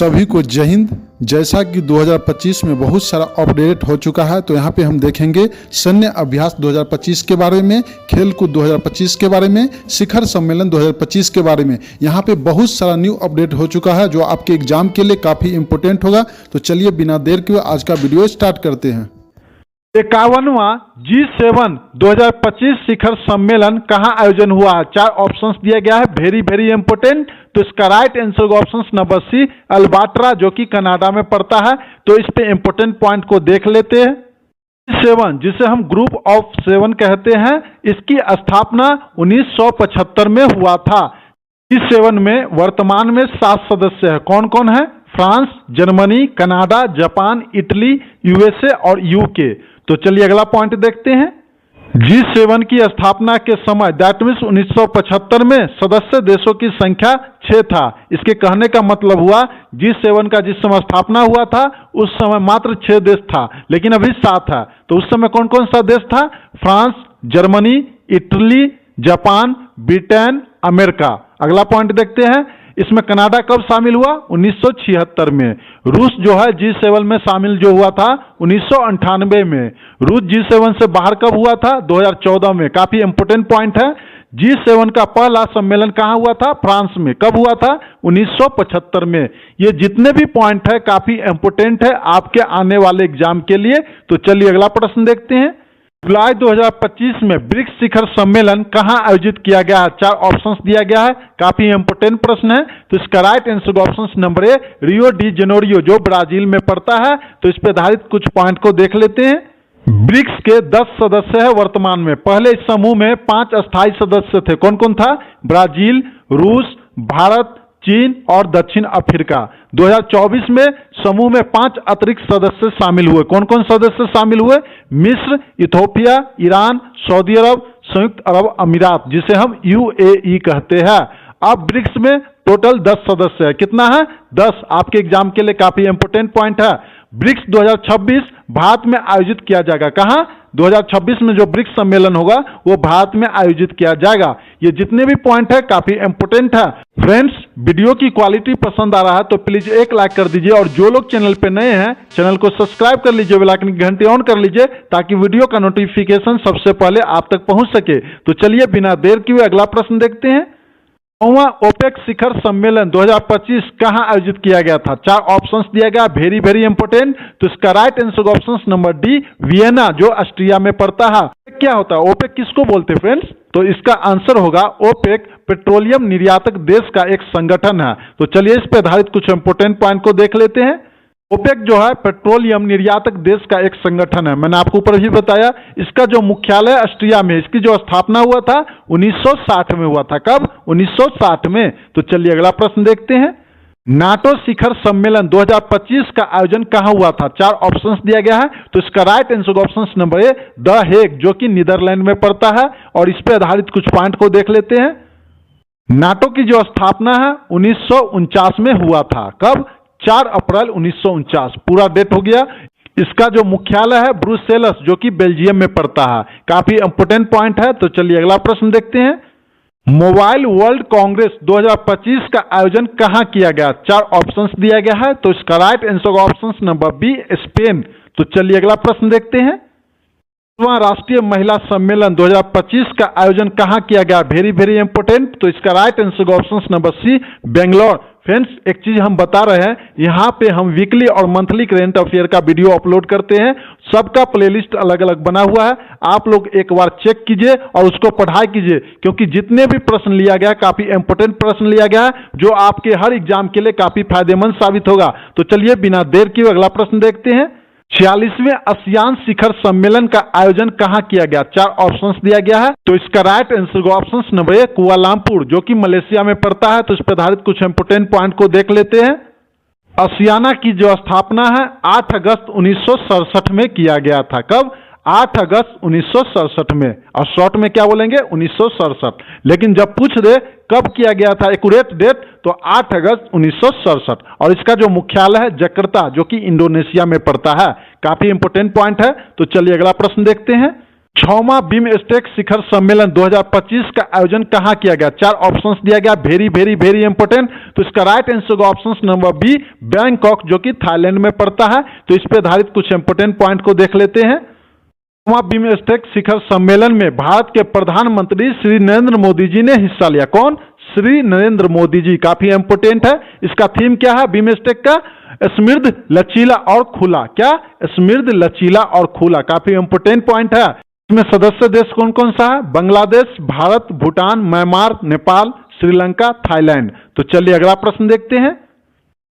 सभी को जय हिंद। जैसा कि 2025 में बहुत सारा अपडेट हो चुका है, तो यहाँ पे हम देखेंगे सैन्य अभ्यास 2025 के बारे में, खेलकूद 2025 के बारे में, शिखर सम्मेलन 2025 के बारे में। यहाँ पे बहुत सारा न्यू अपडेट हो चुका है जो आपके एग्जाम के लिए काफ़ी इंपॉर्टेंट होगा। तो चलिए बिना देर के आज का वीडियो स्टार्ट करते हैं। 51वां G7 2025 शिखर सम्मेलन कहाँ आयोजन हुआ है? 4 ऑप्शंस दिया गया है, वेरी इंपोर्टेंट। तो इसका राइट आंसर होगा ऑप्शन नंबर सी, अल्बाट्रा, जो कि कनाडा में पड़ता है। तो इस पे इंपोर्टेंट पॉइंट को देख लेते हैं। G7 जिसे हम ग्रुप ऑफ 7 कहते हैं, इसकी स्थापना 1975 में हुआ था। G7 में वर्तमान में 7 सदस्य है। कौन कौन है? France, Germany, Canada, Japan, Italy, USA और यूके। तो चलिए अगला पॉइंट देखते हैं। G7 की स्थापना के समय दैट मीन्स 1975 में सदस्य देशों की संख्या 6 था। इसके कहने का मतलब हुआ G7 का जिस समय स्थापना हुआ था उस समय मात्र 6 देश था, लेकिन अभी 7 है। तो उस समय कौन कौन सा देश था? France, Germany, Italy, Japan, Britain, America. अगला पॉइंट देखते हैं। इसमें कनाडा कब शामिल हुआ? 1976 में। रूस जो है G7 में शामिल जो हुआ था 1998 में। रूस G7 से बाहर कब हुआ था? 2014 में। काफी इंपोर्टेंट पॉइंट है। G7 का पहला सम्मेलन कहाँ हुआ था? फ्रांस में। कब हुआ था? 1975 में। ये जितने भी पॉइंट है काफी इंपोर्टेंट है आपके आने वाले एग्जाम के लिए। तो चलिए अगला प्रश्न देखते हैं। जुलाई 2025 में ब्रिक्स शिखर सम्मेलन कहाँ आयोजित किया गया है? 4 ऑप्शंस दिया गया है, काफी इंपोर्टेंट प्रश्न है। तो इसका राइट आंसर ऑप्शन नंबर ए, रियो डी जेनेरियो, जो ब्राजील में पड़ता है। तो इस पर आधारित कुछ पॉइंट को देख लेते हैं। ब्रिक्स के 10 सदस्य है वर्तमान में। पहले इस समूह में 5 अस्थायी सदस्य थे। कौन कौन था? ब्राजील, रूस, भारत, चीन और दक्षिण अफ्रीका। 2024 में समूह में 5 अतिरिक्त सदस्य शामिल हुए। कौन कौन सदस्य शामिल हुए? मिस्र, इथोपिया, ईरान, सऊदी अरब, संयुक्त अरब अमीरात, जिसे हम UAE कहते हैं। अब ब्रिक्स में टोटल 10 सदस्य है। कितना है? 10। आपके एग्जाम के लिए काफी इंपोर्टेंट पॉइंट है। ब्रिक्स 2026 भारत में आयोजित किया जाएगा। कहां? 2026 में जो ब्रिक्स सम्मेलन होगा वो भारत में आयोजित किया जाएगा। ये जितने भी पॉइंट है काफी इंपोर्टेंट है। फ्रेंड्स, वीडियो की क्वालिटी पसंद आ रहा है तो प्लीज एक लाइक कर दीजिए, और जो लोग चैनल पे नए हैं चैनल को सब्सक्राइब कर लीजिए, बेल आइकन की घंटी ऑन कर लीजिए ताकि वीडियो का नोटिफिकेशन सबसे पहले आप तक पहुंच सके। तो चलिए बिना देर किए अगला प्रश्न देखते हैं। 9वां ओपेक शिखर सम्मेलन 2025 कहां आयोजित किया गया था? 4 ऑप्शंस दिया गया, वेरी इंपोर्टेंट। तो इसका right answer option number D, Vienna, जो ऑस्ट्रिया में पड़ता है। क्या होता है ओपेक? किसको बोलते हैं फ्रेंड्स? तो इसका आंसर होगा ओपेक पेट्रोलियम निर्यातक देश का एक संगठन है। तो चलिए इस पर आधारित कुछ इंपोर्टेंट पॉइंट को देख लेते हैं। ओपेक जो है पेट्रोलियम निर्यातक देश का एक संगठन है। मैंने आपको ऊपर भी बताया, इसका जो मुख्यालय ऑस्ट्रिया में। इसकी जो स्थापना हुआ था 1960 में हुआ था। कब? 1960 में। तो चलिए अगला प्रश्न देखते हैं। नाटो शिखर सम्मेलन 2025 का आयोजन कहां हुआ था? 4 ऑप्शंस दिया गया है। तो इसका right answer option number A, the Hague, जो कि नीदरलैंड में पड़ता है। और इस पर आधारित कुछ पॉइंट को देख लेते हैं। नाटो की जो स्थापना है 1949 में हुआ था। कब? 4 अप्रैल 1949। पूरा डेट हो गया। इसका जो मुख्यालय है ब्रुसेल्स, जो कि बेल्जियम में पड़ता है। काफी इंपोर्टेंट पॉइंट है। तो चलिए अगला प्रश्न देखते हैं। मोबाइल वर्ल्ड कांग्रेस 2025 का आयोजन कहां किया गया? 4 ऑप्शंस दिया गया है। तो इसका right answer option number B, Spain. तो चलिए अगला प्रश्न देखते हैं। राष्ट्रीय महिला सम्मेलन 2025 का आयोजन कहां किया गया? Very important. तो इसका right answer option number C, Bangalore. Friends, एक चीज हम बता रहे हैं, यहाँ पे हम वीकली और मंथली करेंट अफेयर का वीडियो अपलोड करते हैं। सबका प्लेलिस्ट अलग अलग बना हुआ है। आप लोग एक बार चेक कीजिए और उसको पढ़ाई कीजिए, क्योंकि जितने भी प्रश्न लिया गया काफी इंपोर्टेंट प्रश्न लिया गया है जो आपके हर एग्जाम के लिए काफी फायदेमंद साबित होगा। तो चलिए बिना देर किए अगला प्रश्न देखते हैं। 46वें आसियान शिखर सम्मेलन का आयोजन कहां किया गया? 4 ऑप्शंस दिया गया है। तो इसका राइट आंसर ऑप्शन नंबर ए, कुआलालंपुर, जो कि मलेशिया में पड़ता है। तो इस पर आधारित कुछ इंपोर्टेंट पॉइंट को देख लेते हैं। आसियाना की जो स्थापना है 8 अगस्त 1967 में किया गया था। कब? 8 अगस्त 1967 में। और शॉर्ट में क्या बोलेंगे? 1967। लेकिन जब पूछ दे कब किया गया था एक्यूरेट डेट, तो 8 अगस्त 1967। और इसका जो मुख्यालय है जकार्ता, जो कि इंडोनेशिया में पड़ता है। काफी इंपोर्टेंट पॉइंट है। तो चलिए अगला प्रश्न देखते हैं। 6वां बिमस्टेक शिखर सम्मेलन 2025 का आयोजन कहाँ किया गया? 4 ऑप्शंस दिया गया, वेरी वेरी वेरी इंपोर्टेंट। तो इसका राइट आंसर होगा ऑप्शन नंबर बी, बैंकॉक, जो कि थाईलैंड में पड़ता है। तो इस पे आधारित कुछ इंपोर्टेंट पॉइंट को देख लेते हैं। बिमस्टेक शिखर सम्मेलन में भारत के प्रधानमंत्री श्री नरेंद्र मोदी जी ने हिस्सा लिया। कौन? श्री नरेंद्र मोदी जी। काफी इंपोर्टेंट है। इसका थीम क्या है बिमस्टेक का? समृद्ध, लचीला और खुला। क्या? समृद्ध, लचीला और खुला। काफी इंपोर्टेंट पॉइंट है। इसमें सदस्य देश कौन कौन सा है? Bangladesh, Bharat, Bhutan, Myanmar, Nepal, Sri Lanka, Thailand. तो चलिए अगला प्रश्न देखते हैं।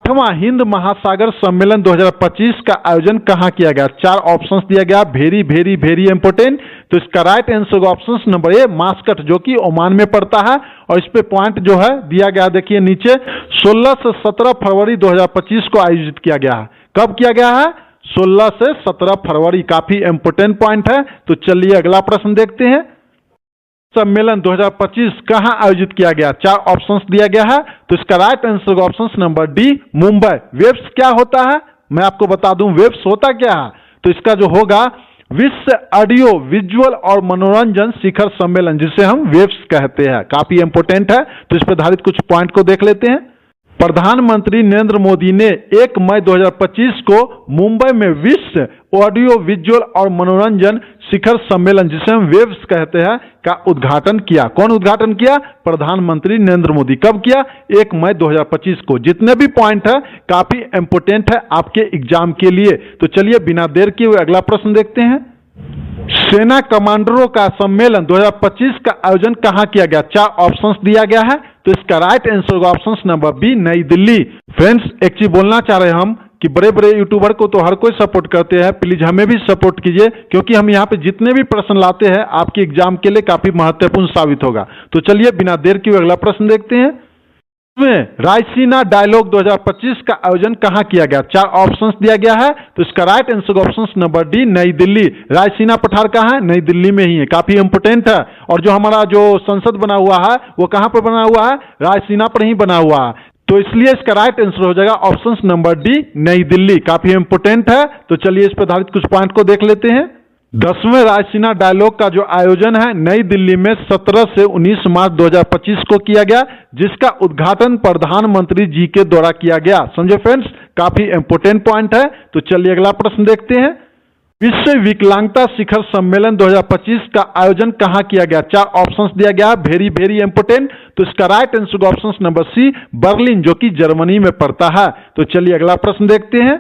8वां हिंद महासागर सम्मेलन 2025 का आयोजन कहाँ किया गया? 4 ऑप्शंस दिया गया, वेरी वेरी वेरी इंपोर्टेंट। तो इसका राइट आंसर ऑप्शन नंबर ए, मास्कट, जो कि ओमान में पड़ता है। और इस पे पॉइंट जो है दिया गया, देखिए नीचे, 16 से 17 फरवरी 2025 को आयोजित किया गया है। कब किया गया है? 16 से 17 फरवरी। काफी इंपोर्टेंट पॉइंट है। तो चलिए अगला प्रश्न देखते हैं। सम्मेलन 2025 कहां आयोजित किया गया? 4 ऑप्शंस दिया गया है। तो इसका right answer option number D, Mumbai. Webs क्या होता है मैं आपको बता दूं, वेब्स होता क्या है? तो इसका जो होगा विश्व ऑडियो विजुअल और मनोरंजन शिखर सम्मेलन, जिसे हम वेब्स कहते हैं। काफी इंपोर्टेंट है। तो इस पर आधारित कुछ पॉइंट को देख लेते हैं। प्रधानमंत्री नरेंद्र मोदी ने 1 मई 2025 को मुंबई में विश्व ऑडियो विजुअल और मनोरंजन शिखर सम्मेलन, जिसे हम वेब्स कहते हैं, का उद्घाटन किया। कौन उद्घाटन किया? प्रधानमंत्री नरेंद्र मोदी। कब किया? 1 मई 2025 को। जितने भी पॉइंट है काफी इंपोर्टेंट है आपके एग्जाम के लिए। तो चलिए बिना देर किए हुए अगला प्रश्न देखते हैं। सेना कमांडरों का सम्मेलन 2025 का आयोजन कहां किया गया? 4 ऑप्शंस दिया गया है। तो इसका राइट आंसर होगा option number B, New Delhi. Friends, एक चीज बोलना चाह रहे हैं हम कि बड़े बड़े यूट्यूबर को तो हर कोई सपोर्ट करते हैं, प्लीज हमें भी सपोर्ट कीजिए, क्योंकि हम यहाँ पे जितने भी प्रश्न लाते हैं आपके एग्जाम के लिए काफी महत्वपूर्ण साबित होगा। तो चलिए बिना देर किए अगला प्रश्न देखते हैं। रायसीना डायलॉग 2025 का आयोजन कहां किया गया? 4 ऑप्शंस दिया गया है। तो इसका right answer option number D, नई दिल्ली। रायसीना पठार कहां है? नई दिल्ली में ही है। काफी इंपोर्टेंट है। और जो हमारा जो संसद बना हुआ है वो कहां पर बना हुआ है? रायसीना पर ही बना हुआ है। तो इसलिए इसका राइट आंसर हो जाएगा ऑप्शन नंबर डी, नई दिल्ली। काफी इंपोर्टेंट है। तो चलिए इस पर आधारित कुछ पॉइंट को देख लेते हैं। 10वें रायसीना डायलॉग का जो आयोजन है नई दिल्ली में 17 से 19 मार्च 2025 को किया गया, जिसका उद्घाटन प्रधानमंत्री जी के द्वारा किया गया। समझे फ्रेंड्स, काफी इंपोर्टेंट पॉइंट है। तो चलिए अगला प्रश्न देखते हैं। विश्व विकलांगता शिखर सम्मेलन 2025 का आयोजन कहां किया गया? 4 ऑप्शंस दिया गया, वेरी वेरी इंपोर्टेंट। तो इसका right answer option number C, Berlin, जो कि जर्मनी में पड़ता है। तो चलिए अगला प्रश्न देखते हैं।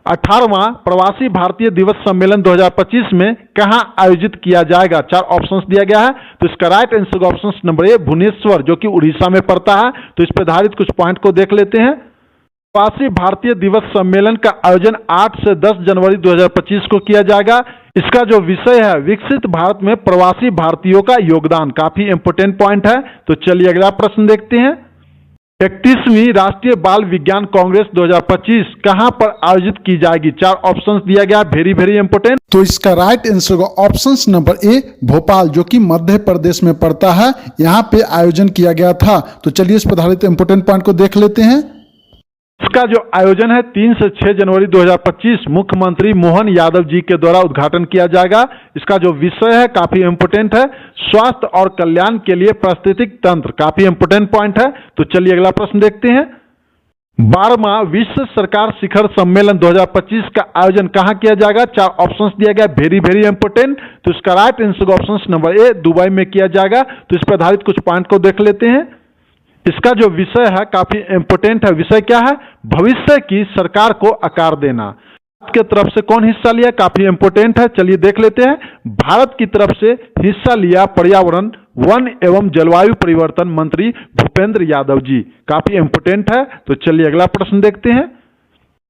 18वां प्रवासी भारतीय दिवस सम्मेलन 2025 में कहां आयोजित किया जाएगा? 4 ऑप्शंस दिया गया है। तो इसका right answer option number A, Bhubaneswar, जो कि उड़ीसा में पड़ता है। तो इस पर आधारित कुछ पॉइंट को देख लेते हैं। प्रवासी भारतीय दिवस सम्मेलन का आयोजन 8 से 10 जनवरी 2025 को किया जाएगा। इसका जो विषय है विकसित भारत में प्रवासी भारतीयों का योगदान। काफी इंपोर्टेंट पॉइंट है। तो चलिए अगला प्रश्न देखते हैं। 31वीं राष्ट्रीय बाल विज्ञान कांग्रेस 2025 कहां पर आयोजित की जाएगी? 4 ऑप्शंस दिया गया, वेरी वेरी इंपोर्टेंट। तो इसका राइट आंसर होगा ऑप्शन नंबर ए, भोपाल, जो कि मध्य प्रदेश में पड़ता है। यहाँ पे आयोजन किया गया था। तो चलिए इस पर आधारित इंपोर्टेंट पॉइंट को देख लेते हैं। इसका जो आयोजन है 3 से 6 जनवरी 2025 मुख्यमंत्री मोहन यादव जी के द्वारा उद्घाटन किया जाएगा। इसका जो विषय है काफी इंपोर्टेंट है, स्वास्थ्य और कल्याण के लिए पारिस्थितिक तंत्र। काफी इंपोर्टेंट पॉइंट है। तो चलिए अगला प्रश्न देखते हैं। 12वां विश्व सरकार शिखर सम्मेलन 2025 का आयोजन कहां किया जाएगा? 4 ऑप्शंस दिया गया, वेरी वेरी इंपोर्टेंट। तो इसका राइट आंसर ऑप्शन नंबर ए, दुबई में किया जाएगा। तो इस पर आधारित कुछ पॉइंट को देख लेते हैं। इसका जो विषय है काफी इंपोर्टेंट है। विषय क्या है? भविष्य की सरकार को आकार देना। भारत की तरफ से कौन हिस्सा लिया? काफी इंपोर्टेंट है। चलिए देख लेते हैं। भारत की तरफ से हिस्सा लिया पर्यावरण, वन एवं जलवायु परिवर्तन मंत्री भूपेंद्र यादव जी। काफी इंपोर्टेंट है। तो चलिए अगला प्रश्न देखते हैं।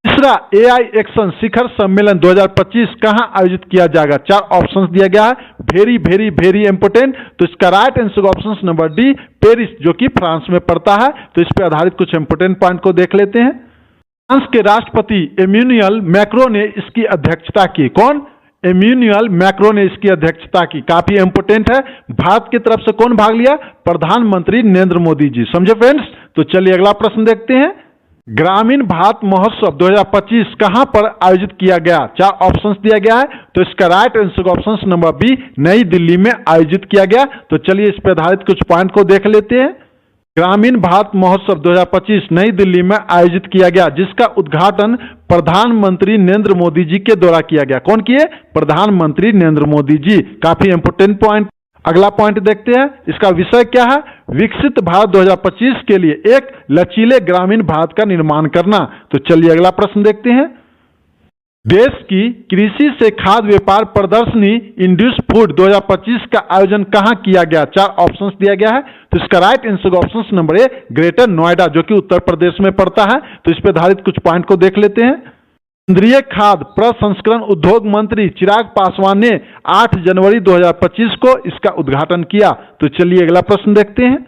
तीसरा एआई एक्शन शिखर सम्मेलन 2025 कहां आयोजित किया जाएगा? 4 ऑप्शंस दिया गया है, वेरी वेरी वेरी इंपोर्टेंट। तो इसका right answer option number D, Paris, जो कि फ्रांस में पड़ता है। तो इस पर आधारित कुछ इंपोर्टेंट पॉइंट को देख लेते हैं। फ्रांस के राष्ट्रपति एम्यूनियल मैक्रो ने इसकी अध्यक्षता की। कौन? एम्यूनियल मैक्रो ने इसकी अध्यक्षता की। काफी इंपोर्टेंट है। भारत की तरफ से कौन भाग लिया? प्रधानमंत्री नरेंद्र मोदी जी। समझे फ्रेंड्स? तो चलिए अगला प्रश्न देखते हैं। ग्रामीण भारत महोत्सव 2025 कहां पर आयोजित किया गया? 4 ऑप्शंस दिया गया है, तो इसका right answer option number B New Delhi में आयोजित किया गया। तो चलिए इस पर आधारित कुछ पॉइंट को देख लेते हैं। ग्रामीण भारत महोत्सव 2025 नई दिल्ली में आयोजित किया गया, जिसका उद्घाटन प्रधानमंत्री नरेंद्र मोदी जी के द्वारा किया गया। कौन किए? प्रधानमंत्री नरेंद्र मोदी जी। काफी इंपोर्टेंट पॉइंट। अगला पॉइंट देखते हैं, इसका विषय क्या है? विकसित भारत 2025 के लिए एक लचीले ग्रामीण भारत का निर्माण करना। तो चलिए अगला प्रश्न देखते हैं। देश की कृषि से खाद्य व्यापार प्रदर्शनी इंड्यूस फूड 2025 का आयोजन कहां किया गया? 4 ऑप्शंस दिया गया है, तो इसका राइट आंसर ऑप्शन नंबर ए ग्रेटर नोएडा, जो कि उत्तर प्रदेश में पड़ता है। तो इस पर आधारित कुछ पॉइंट को देख लेते हैं। केंद्रीय खाद्य प्रसंस्करण उद्योग मंत्री चिराग पासवान ने 8 जनवरी 2025 को इसका उद्घाटन किया। तो चलिए अगला प्रश्न देखते हैं।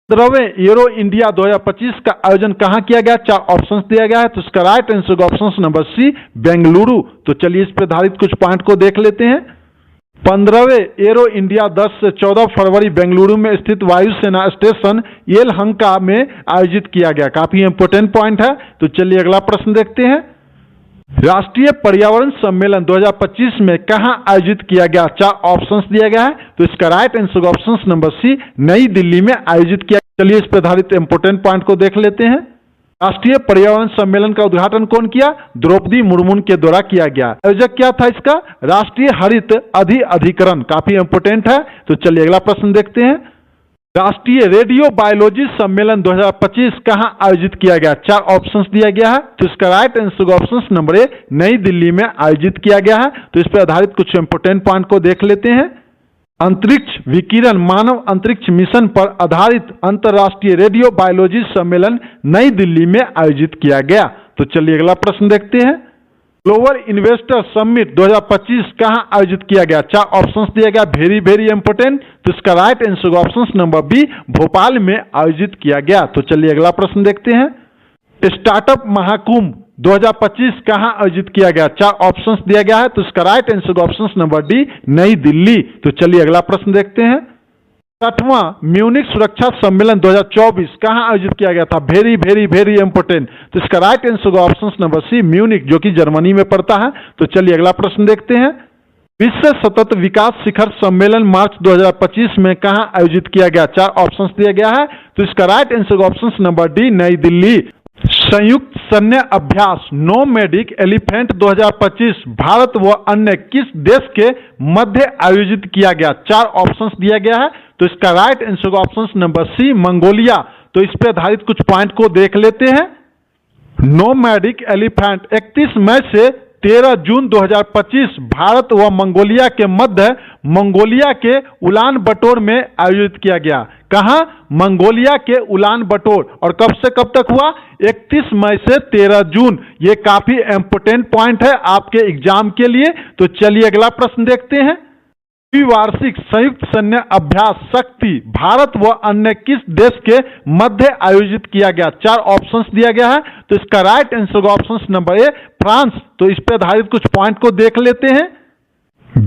15वें एरो इंडिया 2025 का आयोजन कहां किया गया? 4 ऑप्शंस दिया गया है, तो इसका right answer option number C Bengaluru. तो चलिए इस पर आधारित कुछ पॉइंट को देख लेते हैं। 15वें एरो इंडिया 10 से 14 फरवरी बेंगलुरु में स्थित वायुसेना स्टेशन येलहंका में आयोजित किया गया। काफी इंपोर्टेंट पॉइंट है। तो चलिए अगला प्रश्न देखते हैं। राष्ट्रीय पर्यावरण सम्मेलन 2025 में कहां आयोजित किया गया? 4 ऑप्शंस दिया गया है, तो इसका right answer option number C New Delhi में आयोजित किया। चलिए इस पर आधारित इंपोर्टेंट पॉइंट को देख लेते हैं। राष्ट्रीय पर्यावरण सम्मेलन का उद्घाटन कौन किया? द्रौपदी मुर्मू के द्वारा किया गया। आयोजक क्या था इसका? राष्ट्रीय हरित अधिकरण। काफी इंपोर्टेंट है। तो चलिए अगला प्रश्न देखते हैं। राष्ट्रीय रेडियो बायोलॉजी सम्मेलन 2025 कहां आयोजित किया गया? 4 ऑप्शंस दिया गया है, तो इसका राइट आंसर ऑप्शन नंबर ए नई दिल्ली में आयोजित किया गया है। तो इस पर आधारित कुछ इंपोर्टेंट पॉइंट को देख लेते हैं। अंतरिक्ष विकिरण मानव अंतरिक्ष मिशन पर आधारित अंतर्राष्ट्रीय रेडियो बायोलॉजी सम्मेलन नई दिल्ली में आयोजित किया गया। तो चलिए अगला प्रश्न देखते हैं। ग्लोबल इन्वेस्टर समिट 2025 कहां आयोजित किया गया? 4 ऑप्शंस दिया गया, वेरी इंपोर्टेंट। तो इसका right answer option number B Bhopal में आयोजित किया गया। तो चलिए अगला प्रश्न देखते हैं। स्टार्टअप महाकुंभ 2025 कहां आयोजित किया गया? 4 ऑप्शंस दिया गया है, तो इसका right answer option number D नई दिल्ली। तो चलिए अगला प्रश्न देखते हैं। 60वां म्यूनिक सुरक्षा सम्मेलन 2024 कहां आयोजित किया गया था? Very important. तो इसका right answer option number C Munich, जो कि जर्मनी में पड़ता है। तो चलिए अगला प्रश्न देखते हैं। विश्व सतत विकास शिखर सम्मेलन मार्च 2025 में कहां आयोजित किया गया? 4 ऑप्शंस दिया गया है, तो इसका right answer option number D नई दिल्ली। संयुक्त सैन्य अभ्यास नोमैडिक एलिफेंट 2025 भारत व अन्य किस देश के मध्य आयोजित किया गया? 4 ऑप्शंस दिया गया है, तो इसका right answer option number C Mongolia. तो इस पर आधारित कुछ पॉइंट को देख लेते हैं। नोमैडिक एलिफेंट 31 मई से 13 जून 2025 भारत व मंगोलिया के मध्य मंगोलिया के उलान बटोर में आयोजित किया गया। कहां? मंगोलिया के उलान बटोर। और कब से कब तक हुआ? 31 मई से 13 जून। ये काफी इंपोर्टेंट पॉइंट है आपके एग्जाम के लिए। तो चलिए अगला प्रश्न देखते हैं। द्विवार्षिक संयुक्त सैन्य अभ्यास शक्ति भारत व अन्य किस देश के मध्य आयोजित किया गया? 4 ऑप्शंस दिया गया है, तो इसका राइट आंसर ऑप्शन नंबर ए फ्रांस। तो इस पर आधारित कुछ पॉइंट को देख लेते हैं।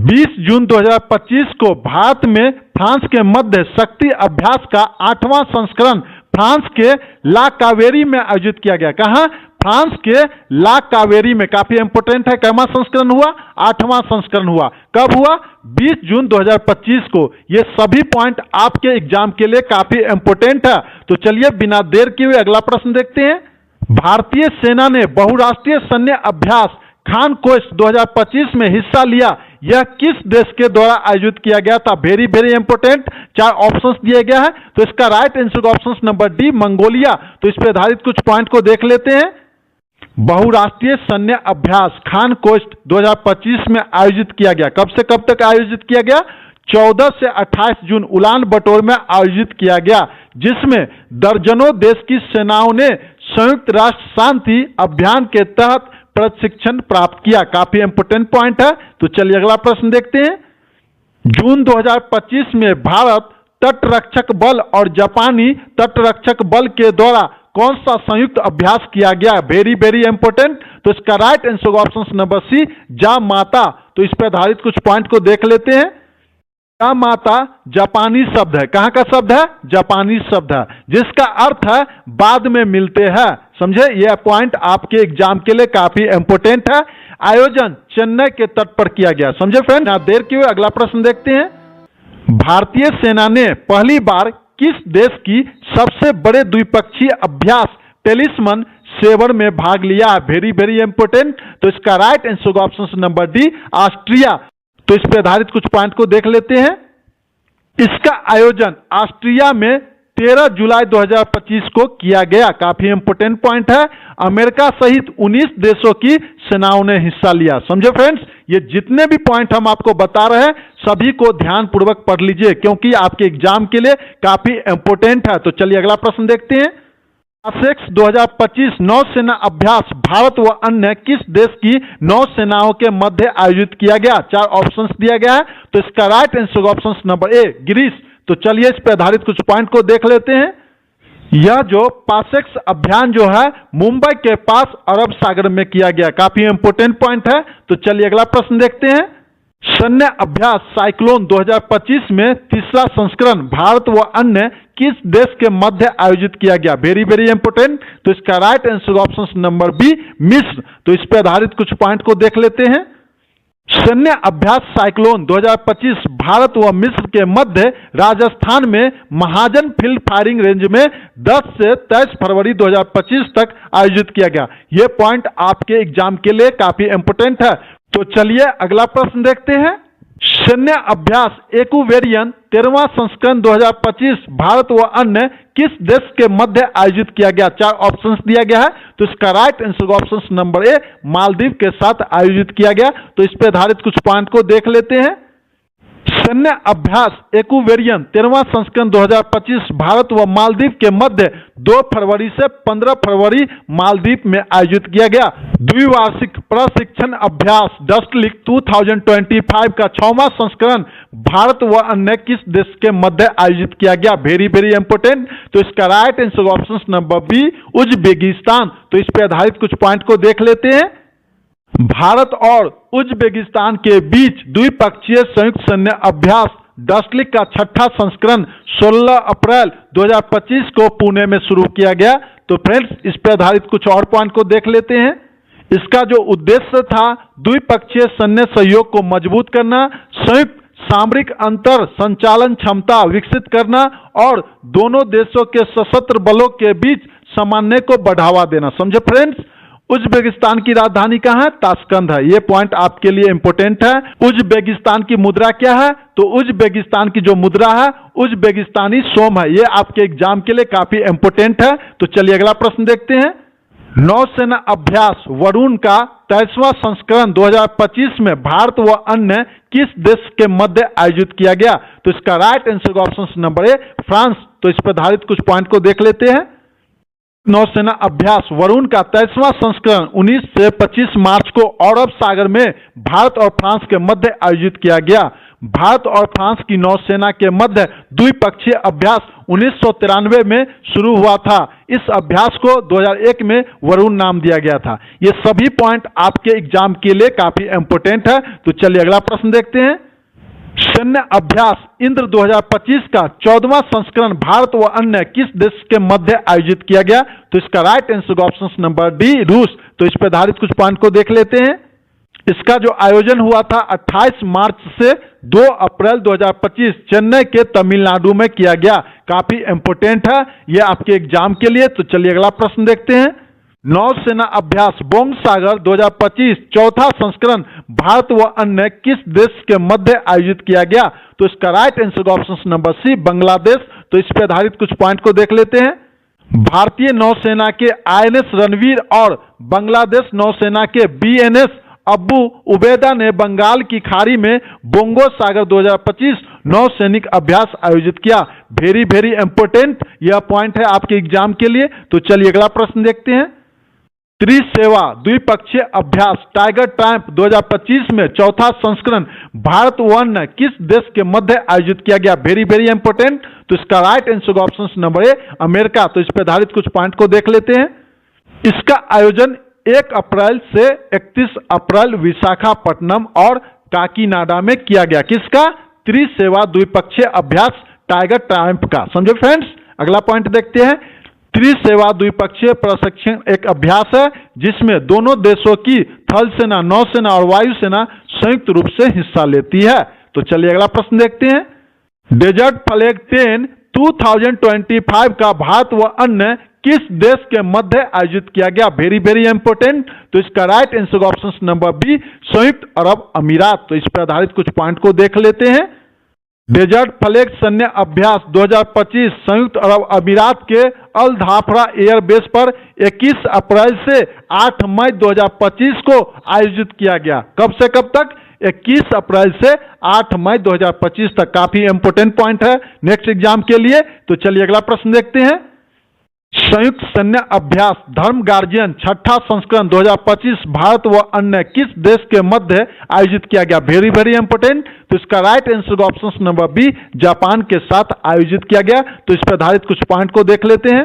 20 जून 2025 को भारत में फ्रांस के मध्य शक्ति अभ्यास का 8वां संस्करण फ्रांस के ला कावेरी में आयोजित किया गया। कहां? फ्रांस के ला कावेरी में। काफी इंपोर्टेंट है। कैमा संस्करण हुआ? 8वां संस्करण हुआ। कब हुआ? 20 जून 2025 को। ये सभी पॉइंट आपके एग्जाम के लिए काफी इंपोर्टेंट है। तो चलिए बिना देर किए हुए अगला प्रश्न देखते हैं। भारतीय सेना ने बहुराष्ट्रीय सैन्य अभ्यास खान कोस्ट 2025 में हिस्सा लिया। यह किस देश के द्वारा आयोजित किया गया था? Very important. 4 ऑप्शंस दिए गया है, तो इसका right answer option number D Mongolia. तो इस पर आधारित कुछ पॉइंट को देख लेते हैं। बहुराष्ट्रीय सैन्य अभ्यास खान कोस्ट 2025 में आयोजित किया गया। कब से कब तक आयोजित किया गया? 14 से 28 जून उलान बटोर में आयोजित किया गया, जिसमें दर्जनों देश की सेनाओं ने संयुक्त राष्ट्र शांति अभियान के तहत प्रशिक्षण प्राप्त किया। काफी इंपोर्टेंट पॉइंट है। तो चलिए अगला प्रश्न देखते हैं। जून 2025 में भारत तटरक्षक बल और जापानी तटरक्षक बल के द्वारा कौन सा संयुक्त अभ्यास किया गया? Very important. तो इसका right answer option number C जामाता। तो इस पर आधारित कुछ पॉइंट को देख लेते हैं। जामाता जापानी शब्द है। कहां का शब्द है? जापानी शब्द है, जिसका अर्थ है बाद में मिलते हैं। समझे, यह पॉइंट आपके एग्जाम के लिए काफी इंपोर्टेंट है। आयोजन चेन्नई के तट पर किया गया। समझे फ्रेंड, ना देर किए हुए अगला प्रश्न देखते हैं। भारतीय सेना ने पहली बार किस देश की सबसे बड़े द्विपक्षीय अभ्यास टेलिस्मन 7 में भाग लिया? Very very important. तो इसका राइट आंसर होगा ऑप्शन नंबर डी, ऑस्ट्रिया। तो इस पर आधारित कुछ पॉइंट को देख लेते हैं। इसका आयोजन ऑस्ट्रिया में 13 जुलाई 2025 को किया गया। काफी इंपोर्टेंट पॉइंट है। अमेरिका सहित 19 देशों की सेनाओं ने हिस्सा लिया। समझे फ्रेंड्स, ये जितने भी पॉइंट हम आपको बता रहे हैं सभी को ध्यान पूर्वक पढ़ लीजिए क्योंकि आपके एग्जाम के लिए काफी इंपोर्टेंट है। तो चलिए अगला प्रश्न देखते हैं। पासेक्स 2025 नौसेना अभ्यास भारत व अन्य किस देश की नौसेनाओं के मध्य आयोजित किया गया? 4 ऑप्शंस दिया गया है। तो इसका right answer option number A, Greece. तो चलिए इस पर आधारित कुछ पॉइंट को देख लेते हैं। यह जो पासेक्स अभियान जो है मुंबई के पास अरब सागर में किया गया। काफी इंपोर्टेंट पॉइंट है। तो चलिए अगला प्रश्न देखते हैं। सैन्य अभ्यास साइक्लोन 2025 में तीसरा संस्करण भारत व अन्य किस देश के मध्य आयोजित किया गया? Very very important. तो इसका right answer option number B, मिस्र। तो इस पर आधारित कुछ पॉइंट को देख लेते हैं। सैन्य अभ्यास साइक्लोन 2025 भारत व मिस्र के मध्य राजस्थान में महाजन फील्ड फायरिंग रेंज में 10 से 23 फरवरी 2025 तक आयोजित किया गया। यह पॉइंट आपके एग्जाम के लिए काफी इंपोर्टेंट है। तो चलिए अगला प्रश्न देखते हैं। सैन्य अभ्यास एक्वेरियन 13वां संस्करण 2025 भारत व अन्य किस देश के मध्य आयोजित किया गया? 4 ऑप्शंस दिया गया है। तो इसका राइट आंसर ऑप्शन नंबर ए, मालदीव के साथ आयोजित किया गया। तो इस पर आधारित कुछ पॉइंट को देख लेते हैं। सैन्य अभ्यास एक्वेरियन 13वां संस्करण 2025 भारत व मालदीव के मध्य 2 फरवरी से 15 फरवरी मालदीव में आयोजित किया गया। द्विवार्षिक प्रशिक्षण अभ्यास डस्टलिक 2025 का 6वां संस्करण भारत व अन्य किस देश के मध्य आयोजित किया गया? Very very important. तो इसका right answer option number B, Uzbekistan. तो इस पर आधारित कुछ पॉइंट को देख लेते हैं। भारत और उज्बेकिस्तान के बीच द्विपक्षीय संयुक्त सैन्य अभ्यास डस्टलिक का 6ठा संस्करण 16 अप्रैल 2025 को पुणे में शुरू किया गया। तो फ्रेंड्स, इस पर आधारित कुछ और पॉइंट को देख लेते हैं। इसका जो उद्देश्य था द्विपक्षीय सैन्य सहयोग को मजबूत करना, संयुक्त सामरिक अंतर संचालन क्षमता विकसित करना और दोनों देशों के सशस्त्र बलों के बीच समन्वय को बढ़ावा देना। समझे फ्रेंड्स, उज्बेकिस्तान की राजधानी कहाँ है? ताशकंद है। यह पॉइंट आपके लिए इंपोर्टेंट है। उज्बेकिस्तान की मुद्रा क्या है? तो उज्बेकिस्तान की जो मुद्रा है उज्बेकिस्तानी सोम है। यह आपके एग्जाम के लिए काफी इंपोर्टेंट है। तो चलिए अगला प्रश्न देखते हैं। नौसेना अभ्यास वरुण का 23वां संस्करण 2025 में भारत व अन्य किस देश के मध्य आयोजित किया गया? तो इसका राइट आंसर ऑप्शन नंबर ए, फ्रांस। तो इस पर आधारित कुछ पॉइंट को देख लेते हैं। नौसेना अभ्यास वरुण का 23वां संस्करण 19 से 25 मार्च को अरब सागर में भारत और फ्रांस के मध्य आयोजित किया गया। भारत और फ्रांस की नौसेना के मध्य द्विपक्षीय अभ्यास 1993 में शुरू हुआ था। इस अभ्यास को 2001 में वरुण नाम दिया गया था। ये सभी पॉइंट आपके एग्जाम के लिए काफी इंपोर्टेंट है। तो चलिए अगला प्रश्न देखते हैं। सैन्य अभ्यास इंद्र 2025 का 14वां संस्करण भारत व अन्य किस देश के मध्य आयोजित किया गया? तो इसका right answer option number D, रूस। तो इस पर आधारित कुछ पॉइंट को देख लेते हैं। इसका जो आयोजन हुआ था 28 मार्च से 2 अप्रैल 2025 चेन्नई के तमिलनाडु में किया गया। काफी इंपोर्टेंट है यह आपके एग्जाम के लिए। तो चलिए अगला प्रश्न देखते हैं। नौसेना अभ्यास बोंग सागर 2025 चौथा संस्करण भारत व अन्य किस देश के मध्य आयोजित किया गया? तो इसका right answer option number C, Bangladesh. तो इस पर आधारित कुछ पॉइंट को देख लेते हैं। भारतीय नौसेना के INS रणवीर और बांग्लादेश नौसेना के BNS अब्बू उबैदा ने बंगाल की खाड़ी में बोंगो सागर 2025 नौसैनिक अभ्यास आयोजित किया। वेरी वेरी इंपोर्टेंट यह पॉइंट है आपके एग्जाम के लिए। तो चलिए अगला प्रश्न देखते हैं। त्रिसेवा द्विपक्षीय अभ्यास टाइगर ट्रायम्फ 2025 में चौथा संस्करण भारत व अन्य किस देश के मध्य आयोजित किया गया? Very very important. तो इसका राइट आंसर ऑप्शन नंबर ए, अमेरिका। तो इस पर आधारित कुछ पॉइंट को देख लेते हैं। इसका आयोजन 1 अप्रैल से 31 अप्रैल विशाखापट्टनम और काकीनाडा में किया गया। किसका? त्रिसेवा द्विपक्षीय अभ्यास टाइगर ट्रायम्फ का। समझे फ्रेंड्स। अगला पॉइंट देखते हैं। त्रिसेवा द्विपक्षीय प्रशिक्षण एक अभ्यास है जिसमें दोनों देशों की थल सेना, नौसेना और वायुसेना संयुक्त रूप से हिस्सा लेती है। तो चलिए अगला प्रश्न देखते हैं। डेजर्ट फ्लैग 10 2025 का भारत व अन्य किस देश के मध्य आयोजित किया गया? Very very important. तो इसका right answer option number B, संयुक्त अरब अमीरात। तो इस पर आधारित कुछ पॉइंट को देख लेते हैं। डेजर्ट फ्लैग सैन्य अभ्यास 2025 संयुक्त अरब अमीरात के अल धाफरा एयरबेस पर 21 अप्रैल से 8 मई 2025 को आयोजित किया गया। कब से कब तक? 21 अप्रैल से 8 मई 2025 तक। काफी इंपोर्टेंट पॉइंट है नेक्स्ट एग्जाम के लिए। तो चलिए अगला प्रश्न देखते हैं। संयुक्त सैन्य अभ्यास धर्म गार्जियन छठा संस्करण 2025 भारत व अन्य किस देश के मध्य आयोजित किया गया? Very very important. तो इसका right answer option number B, Japan के साथ आयोजित किया गया। तो इस पर आधारित कुछ पॉइंट को देख लेते हैं।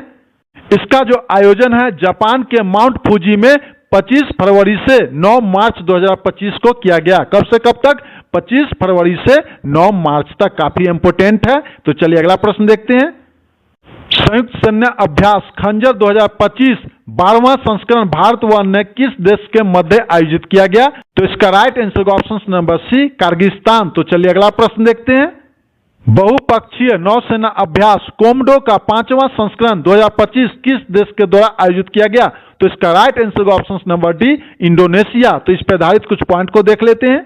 इसका जो आयोजन है जापान के माउंट फूजी में 25 फरवरी से 9 मार्च 2025 को किया गया। कब से कब तक? 25 फरवरी से 9 मार्च तक। काफी इंपोर्टेंट है। तो चलिए अगला प्रश्न देखते हैं। संयुक्त सैन्य अभ्यास खंजर 2025 12वां संस्करण भारत व अन्य किस देश के मध्य आयोजित किया गया? तो इसका right answer option number C, Kyrgyzstan. तो चलिए अगला प्रश्न देखते हैं। बहुपक्षीय नौसेना अभ्यास कोमडो का 5वां संस्करण 2025 किस देश के द्वारा आयोजित किया गया? तो इसका right answer option number D, Indonesia. तो इस पर आधारित कुछ पॉइंट को देख लेते हैं।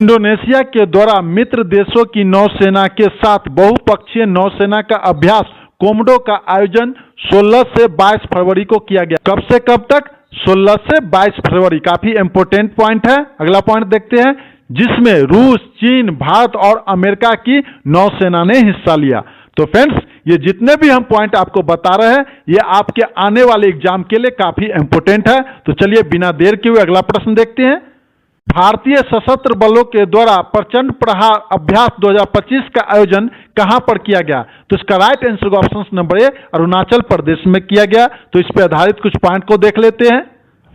इंडोनेशिया के द्वारा मित्र देशों की नौसेना के साथ बहुपक्षीय नौसेना का अभ्यास कोमडो का आयोजन 16 से 22 फरवरी को किया गया। कब से कब तक? 16 से 22 फरवरी। काफी इंपोर्टेंट पॉइंट है। अगला पॉइंट देखते हैं, जिसमें रूस, चीन, भारत और अमेरिका की नौसेना ने हिस्सा लिया। तो फ्रेंड्स, ये जितने भी हम पॉइंट आपको बता रहे हैं ये आपके आने वाले एग्जाम के लिए काफी इंपोर्टेंट है। तो चलिए बिना देर किए हुए अगला प्रश्न देखते हैं। भारतीय सशस्त्र बलों के द्वारा प्रचंड प्रहार अभ्यास 2025 का आयोजन कहां पर किया गया? तो इसका right answer option number A, Arunachal Pradesh में किया गया। तो इस पर आधारित कुछ पॉइंट को देख लेते हैं।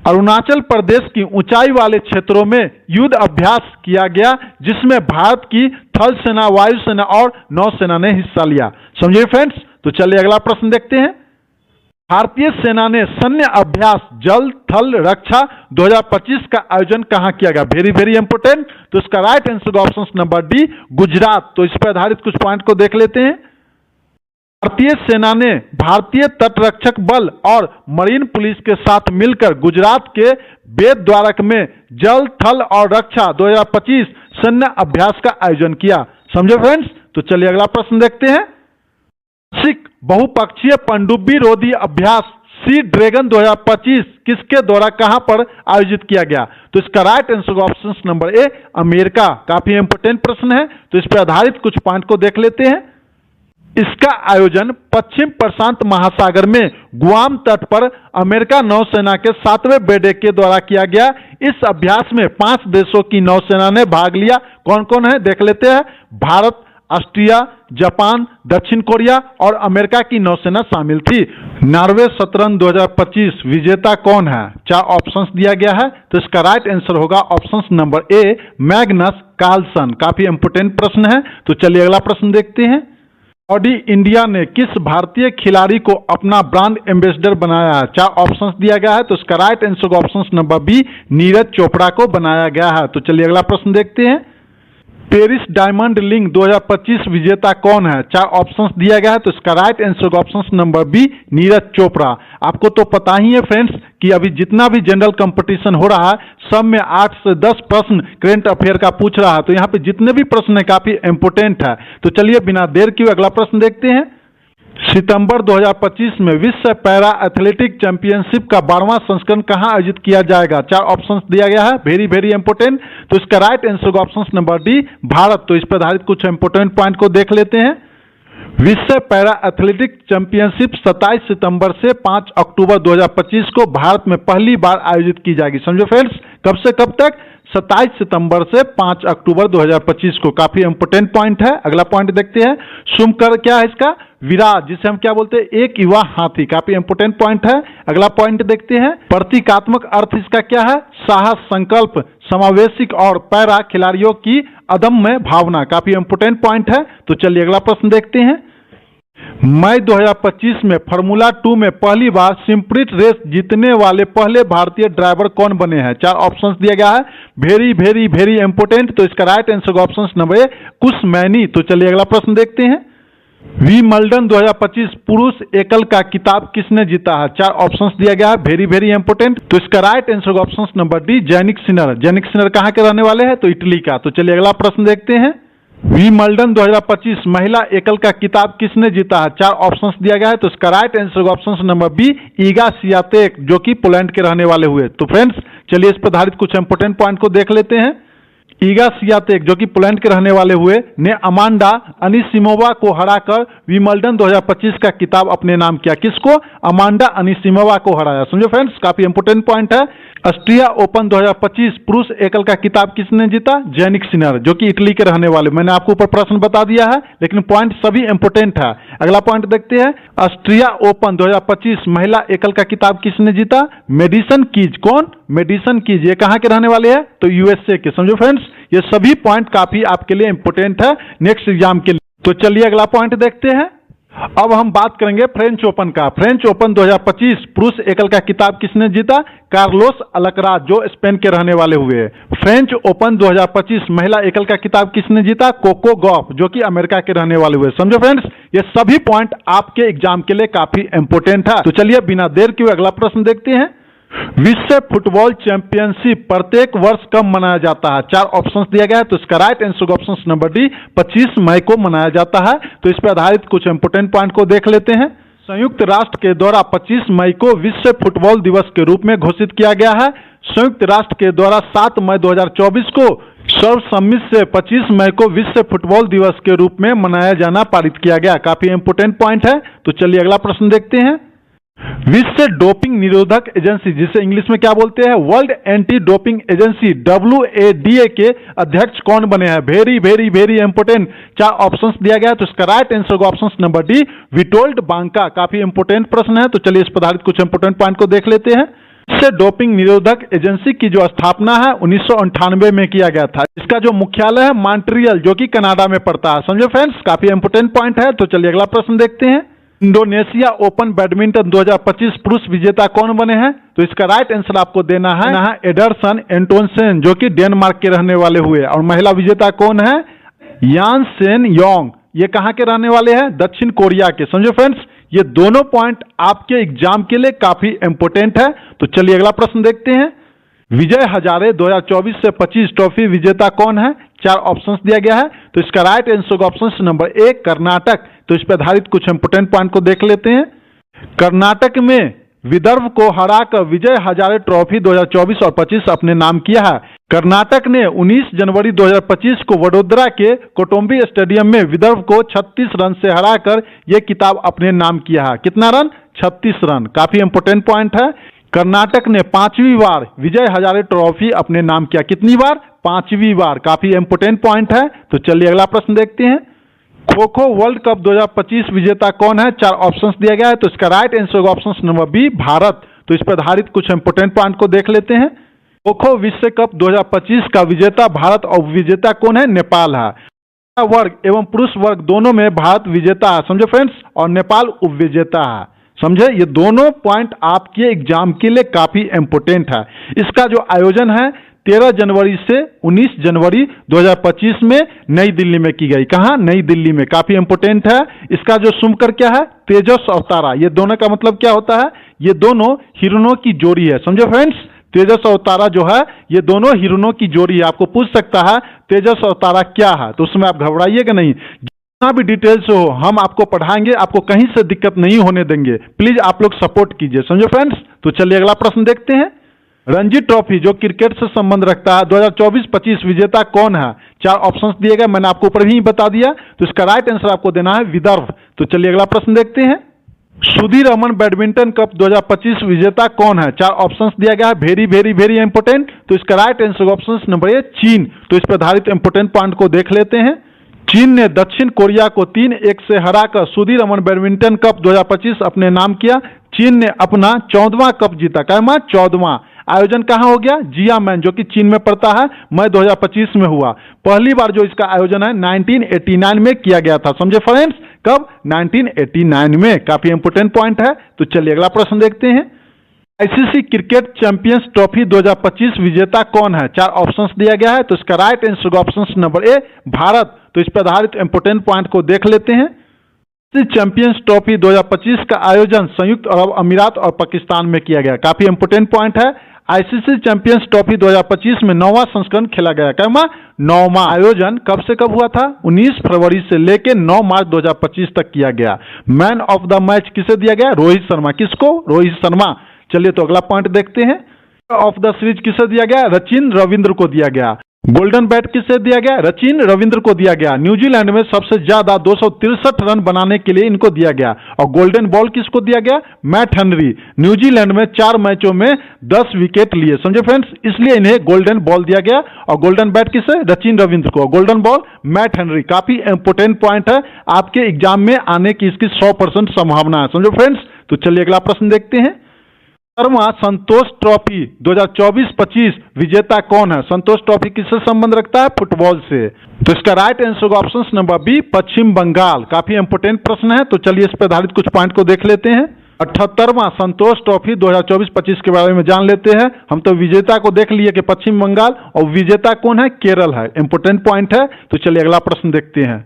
अरुणाचल प्रदेश की ऊंचाई वाले क्षेत्रों में युद्ध अभ्यास किया गया जिसमें भारत की थल सेना, वायुसेना और नौसेना ने हिस्सा लिया। समझिए फ्रेंड्स। तो चलिए अगला प्रश्न देखते हैं। भारतीय सेना ने सैन्य अभ्यास जल थल रक्षा 2025 का आयोजन कहां किया गया? Very very important. तो इसका right answer option number D, Gujarat. तो इस पर आधारित कुछ पॉइंट को देख लेते हैं। भारतीय सेना ने भारतीय तटरक्षक बल और मरीन पुलिस के साथ मिलकर गुजरात के बेट द्वारक में जल थल और रक्षा 2025 सैन्य अभ्यास का आयोजन किया। समझे फ्रेंड्स। तो चलिए अगला प्रश्न देखते हैं। सिख बहुपक्षीय पनडुब्बी रोधी अभ्यास सी ड्रैगन 2025 किसके द्वारा कहां पर आयोजित किया गया? तो इसका राइट आंसर ऑप्शन नंबर ए, अमेरिका। काफी इंपोर्टेंट प्रश्न है। तो इस पर आधारित कुछ पॉइंट को देख लेते हैं। इसका आयोजन पश्चिम प्रशांत महासागर में गुआम तट पर अमेरिका नौसेना के 7वें बेड़े के द्वारा किया गया। इस अभ्यास में 5 देशों की नौसेना ने भाग लिया। कौन कौन है देख लेते हैं। भारत, ऑस्ट्रिया, जापान, दक्षिण कोरिया और अमेरिका की नौसेना शामिल थी। नॉर्वे शतरंज 2025 विजेता कौन है? 4 ऑप्शंस दिया गया है। तो इसका राइट आंसर होगा option number A, Magnus Carlsen. काफी इंपोर्टेंट प्रश्न है। तो चलिए अगला प्रश्न देखते हैं। कबड्डी इंडिया ने किस भारतीय खिलाड़ी को अपना ब्रांड एम्बेसडर बनाया है? 4 ऑप्शंस दिया गया है। तो इसका right answer option number B, Neeraj Chopra को बनाया गया है। तो चलिए अगला प्रश्न देखते हैं। पेरिस डायमंड लिंग 2025 विजेता कौन है? 4 ऑप्शंस दिया गया है। तो इसका right answer option number B, Neeraj Chopra. आपको तो पता ही है फ्रेंड्स कि अभी जितना भी जनरल कंपटीशन हो रहा है सब में 8 से 10 प्रश्न करेंट अफेयर का पूछ रहा है। तो यहाँ पे जितने भी प्रश्न है काफी इंपोर्टेंट है। तो चलिए बिना देर किए अगला प्रश्न देखते हैं। सितंबर 2025 में विश्व पैरा एथलेटिक चैंपियनशिप का 12वां संस्करण कहां आयोजित किया जाएगा? 4 ऑप्शंस दिया गया है। Very very important. तो इसका right answer option number D, Bharat. तो इस पर आधारित कुछ इंपोर्टेंट पॉइंट को देख लेते हैं। विश्व पैरा एथलेटिक चैंपियनशिप 27 सितंबर से 5 अक्टूबर 2025 को भारत में पहली बार आयोजित की जाएगी। समझो फ्रेंड्स। कब से कब तक? 27 सितंबर से 5 अक्टूबर 2025 को। काफी इंपोर्टेंट पॉइंट है। अगला पॉइंट देखते हैं। शुमकर क्या है इसका? विराज, जिसे हम क्या बोलते हैं? एक युवा हाथी। काफी इंपोर्टेंट पॉइंट है। अगला पॉइंट देखते हैं। प्रतीकात्मक अर्थ इसका क्या है? साहस, संकल्प, समावेशिक और पैरा खिलाड़ियों की अदम्य भावना। काफी इंपोर्टेंट पॉइंट है। तो चलिए अगला प्रश्न देखते हैं। मई 2025 में फार्मूला 2 में पहली बार स्प्रिंट रेस जीतने वाले पहले भारतीय ड्राइवर कौन बने हैं? 4 ऑप्शंस दिया गया है, वेरी वेरी वेरी इंपोर्टेंट। तो इसका राइट आंसर का ऑप्शन नंबर ए कुश मैनी। तो चलिए अगला प्रश्न देखते हैं। विंबलडन 2025 पुरुष एकल का किताब किसने जीता है? 4 ऑप्शंस दिया गया है, वेरी वेरी इंपोर्टेंट। तो इसका राइट आंसर का option number D Jannik Sinner. Jannik Sinner कहाँ के रहने वाले हैं? तो इटली का। तो चलिए अगला प्रश्न देखते हैं। विंबलडन 2025 महिला एकल का किताब किसने जीता है? 4 ऑप्शंस दिया गया है। तो इसका राइट आंसर का option number B Iga Swiatek, जो कि पोलैंड के रहने वाले हुए। तो फ्रेंड्स चलिए इस पर आधारित कुछ इंपोर्टेंट पॉइंट को देख लेते हैं। ईगा स्वियातेक, जो कि पोलैंड के रहने वाले हुए, ने अमांडा अनिसिमोवा को हराकर विंबलडन 2025 का किताब अपने नाम किया। किसको? अमांडा अनिसिमोवा को हराया। समझो फ्रेंड्स, काफी इंपोर्टेंट पॉइंट है। ऑस्ट्रिया ओपन 2025 पुरुष एकल का किताब किसने जीता? जैनिक सिनर, जो कि इटली के रहने वाले। मैंने आपको ऊपर प्रश्न बता दिया है, लेकिन पॉइंट सभी इंपोर्टेंट है। अगला पॉइंट देखते हैं। ऑस्ट्रिया ओपन 2025 महिला एकल का किताब किसने जीता? Madison Keys. कौन? Madison Keys. ये कहाँ के रहने वाले हैं? तो यूएसए के। समझो फ्रेंड्स, ये सभी पॉइंट काफी आपके लिए इंपोर्टेंट है नेक्स्ट एग्जाम के लिए। तो चलिए अगला पॉइंट देखते हैं। अब हम बात करेंगे फ्रेंच ओपन का। फ्रेंच ओपन 2025 पुरुष एकल का किताब किसने जीता? कार्लोस अलकराज, जो स्पेन के रहने वाले हुए। फ्रेंच ओपन 2025 महिला एकल का किताब किसने जीता? कोको गॉफ, जो कि अमेरिका के रहने वाले हुए। समझो फ्रेंड्स, ये सभी पॉइंट आपके एग्जाम के लिए काफी इंपोर्टेंट है। तो चलिए बिना देर किए अगला प्रश्न देखते हैं। विश्व फुटबॉल चैंपियनशिप प्रत्येक वर्ष कब मनाया जाता है? 4 ऑप्शंस दिया गया है। तो इसका right answer option number D 25 मई को मनाया जाता है। तो इस पर आधारित कुछ इंपोर्टेंट पॉइंट को देख लेते हैं। संयुक्त राष्ट्र के द्वारा 25 मई को विश्व फुटबॉल दिवस के रूप में घोषित किया गया है। संयुक्त राष्ट्र के द्वारा 7 मई 2024 को सर्वसम्मति से 25 मई को विश्व फुटबॉल दिवस के रूप में मनाया जाना पारित किया गया। काफी इंपोर्टेंट पॉइंट है। तो चलिए अगला प्रश्न देखते हैं। विश्व डोपिंग निरोधक एजेंसी, जिसे इंग्लिश में क्या बोलते हैं? World anti doping agency WADA के अध्यक्ष कौन बने हैं? Very very very important. 4 options दिया गया है। तो इसका राइट आंसर का ऑप्शन नंबर डी विटोल्ड बांका। काफी इंपोर्टेंट प्रश्न है। तो चलिए इस पर आधारित कुछ इंपोर्टेंट पॉइंट को देख लेते हैं। विश्व डोपिंग निरोधक एजेंसी की जो स्थापना है 1998 में किया गया था। इसका जो मुख्यालय है मॉन्ट्रियल, जो कि कनाडा में पड़ता है। समझो फ्रेंड्स, काफी इंपोर्टेंट पॉइंट है। तो चलिए अगला प्रश्न देखते हैं। इंडोनेशिया ओपन बैडमिंटन 2025 पुरुष विजेता कौन बने हैं? तो इसका राइट आंसर आपको देना है एडरसन एंटोनसेन, जो कि डेनमार्क के रहने वाले हुए। और महिला विजेता कौन है? यान सेन योंग। ये कहाँ के रहने वाले हैं? दक्षिण कोरिया के। समझो फ्रेंड्स, ये दोनों पॉइंट आपके एग्जाम के लिए काफी इंपोर्टेंट है। तो चलिए अगला प्रश्न देखते हैं। विजय हजारे 2024 से 25 ट्रॉफी विजेता कौन है? 4 ऑप्शंस दिया गया है। तो इसका राइट आंसर ऑप्शन नंबर ए कर्नाटक। तो इस पर आधारित कुछ इंपोर्टेंट पॉइंट को देख लेते हैं। कर्नाटक में विदर्भ को हराकर विजय हजारे ट्रॉफी 2024 और 25 अपने नाम किया है। कर्नाटक ने 19 जनवरी 2025 को वडोदरा के कोटुंबी स्टेडियम में विदर्भ को 36 रन से हराकर यह किताब अपने नाम किया है। कितना रन? 36 रन। काफी इंपोर्टेंट पॉइंट है। कर्नाटक ने 5वीं बार विजय हजारे ट्रॉफी अपने नाम किया। कितनी बार? 5वीं बार। काफी इंपोर्टेंट पॉइंट है। तो चलिए अगला प्रश्न देखते हैं। खो खो वर्ल्ड कप 2025 विजेता कौन है? 4 ऑप्शंस दिया गया है। तो इसका right answer option number B Bharat. तो इस पर आधारित कुछ इंपोर्टेंट पॉइंट को देख लेते हैं। खो खो विश्व कप 2025 का विजेता भारत और विजेता कौन है? नेपाल है। वर्ग एवं पुरुष वर्ग दोनों में भारत विजेता है। समझो फ्रेंड्स, और नेपाल उपविजेता है। समझे, ये दोनों पॉइंट आपके एग्जाम के लिए काफी इंपोर्टेंट है। इसका जो आयोजन है 13 जनवरी से 19 जनवरी 2025 में नई दिल्ली में की गई। कहां? नई दिल्ली में। काफी इंपोर्टेंट है। इसका जो सुमकर क्या है? तेजस और तारा। ये दोनों का मतलब क्या होता है? ये दोनों हिरणों की जोड़ी है। समझो फ्रेंड्स, तेजस और तारा जो है ये दोनों हिरणों की जोड़ी है। आपको पूछ सकता है तेजस और तारा क्या है, तो उसमें आप घबराइएगा नहीं। जितना भी डिटेल्स हो हम आपको पढ़ाएंगे, आपको कहीं से दिक्कत नहीं होने देंगे। प्लीज आप लोग सपोर्ट कीजिए। समझो फ्रेंड्स। तो चलिए अगला प्रश्न देखते हैं। रणजी ट्रॉफी जो क्रिकेट से संबंध रखता है 2024-25 विजेता कौन है? 4 ऑप्शंस दिए गए, मैंने आपको ऊपर ही बता दिया। तो इसका राइट आंसर आपको देना है विदर्भ। तो चलिए अगला प्रश्न देखते हैं। सुधीर रमन बैडमिंटन कप 2025 विजेता कौन है? 4 ऑप्शंस दिया गया है। Very very very important. तो इसका राइट आंसर ऑप्शन नंबर ए चीन। तो इस पर आधारित इंपोर्टेंट पॉइंट को देख लेते हैं। चीन ने दक्षिण कोरिया को 3-1 से हराकर सुधीर रमन बैडमिंटन कप 2025 अपने नाम किया। चीन ने अपना 14वां कप जीता। क्या? 14वां। आयोजन कहाँ हो गया? जियामैन जो कि चीन में पड़ता है, मई 2025 में हुआ। पहली बार जो इसका आयोजन है 1989 में किया गया था। समझे फ्रेंड्स? कब? 1989 में। काफी इंपोर्टेंट पॉइंट है। तो चलिए अगला प्रश्न देखते हैं। आईसीसी क्रिकेट चैंपियंस ट्रॉफी 2025 विजेता कौन है? 4 ऑप्शंस दिया गया है। तो इसका राइट आंसर ऑप्शन नंबर ए, भारत। तो इस पर आधारित इंपोर्टेंट पॉइंट को देख लेते हैं। चैंपियंस ट्रॉफी 2025 का आयोजन संयुक्त अरब अमीरात और पाकिस्तान में किया गया। काफी इंपोर्टेंट पॉइंट है। आईसीसी चैंपियंस ट्रॉफी 2025 में 9वां संस्करण खेला गया। क्या? 9वां आयोजन कब से कब हुआ था? 19 फरवरी से लेकर 9 मार्च 2025 तक किया गया। मैन ऑफ द मैच किसे दिया गया? रोहित शर्मा। किसको? रोहित शर्मा। चलिए तो अगला पॉइंट देखते हैं। ऑफ द सीरीज किसे दिया गया? सचिन रविंद्र को दिया गया। गोल्डन बैट किसे दिया गया? सचिन रविंद्र को दिया गया। न्यूजीलैंड में सबसे ज्यादा 263 रन बनाने के लिए इनको दिया गया। और गोल्डन बॉल किसको दिया गया? Matt Henry. न्यूजीलैंड में 4 मैचों में 10 विकेट लिए। समझे फ्रेंड्स? इसलिए इन्हें गोल्डन बॉल दिया गया। और गोल्डन बैट किसे? सचिन रविंद्र को। Golden ball Matt Henry. काफी इंपोर्टेंट पॉइंट है, आपके एग्जाम में आने की इसकी 100% संभावना है। समझो फ्रेंड्स? तो चलिए अगला प्रश्न देखते हैं। 17वां संतोष ट्रॉफी 2024-25 विजेता कौन है? संतोष ट्रॉफी किससे संबंध रखता है? फुटबॉल से। तो इसका right answer option number B, Paschim Bangal. काफी इंपोर्टेंट प्रश्न है। तो चलिए इस पर आधारित कुछ पॉइंट को देख लेते हैं। 78वां संतोष ट्रॉफी 2024-25 के बारे में जान लेते हैं। हम तो विजेता को देख लिए कि पश्चिम बंगाल, और विजेता कौन है? केरल है। इंपोर्टेंट पॉइंट है। तो चलिए अगला प्रश्न देखते हैं।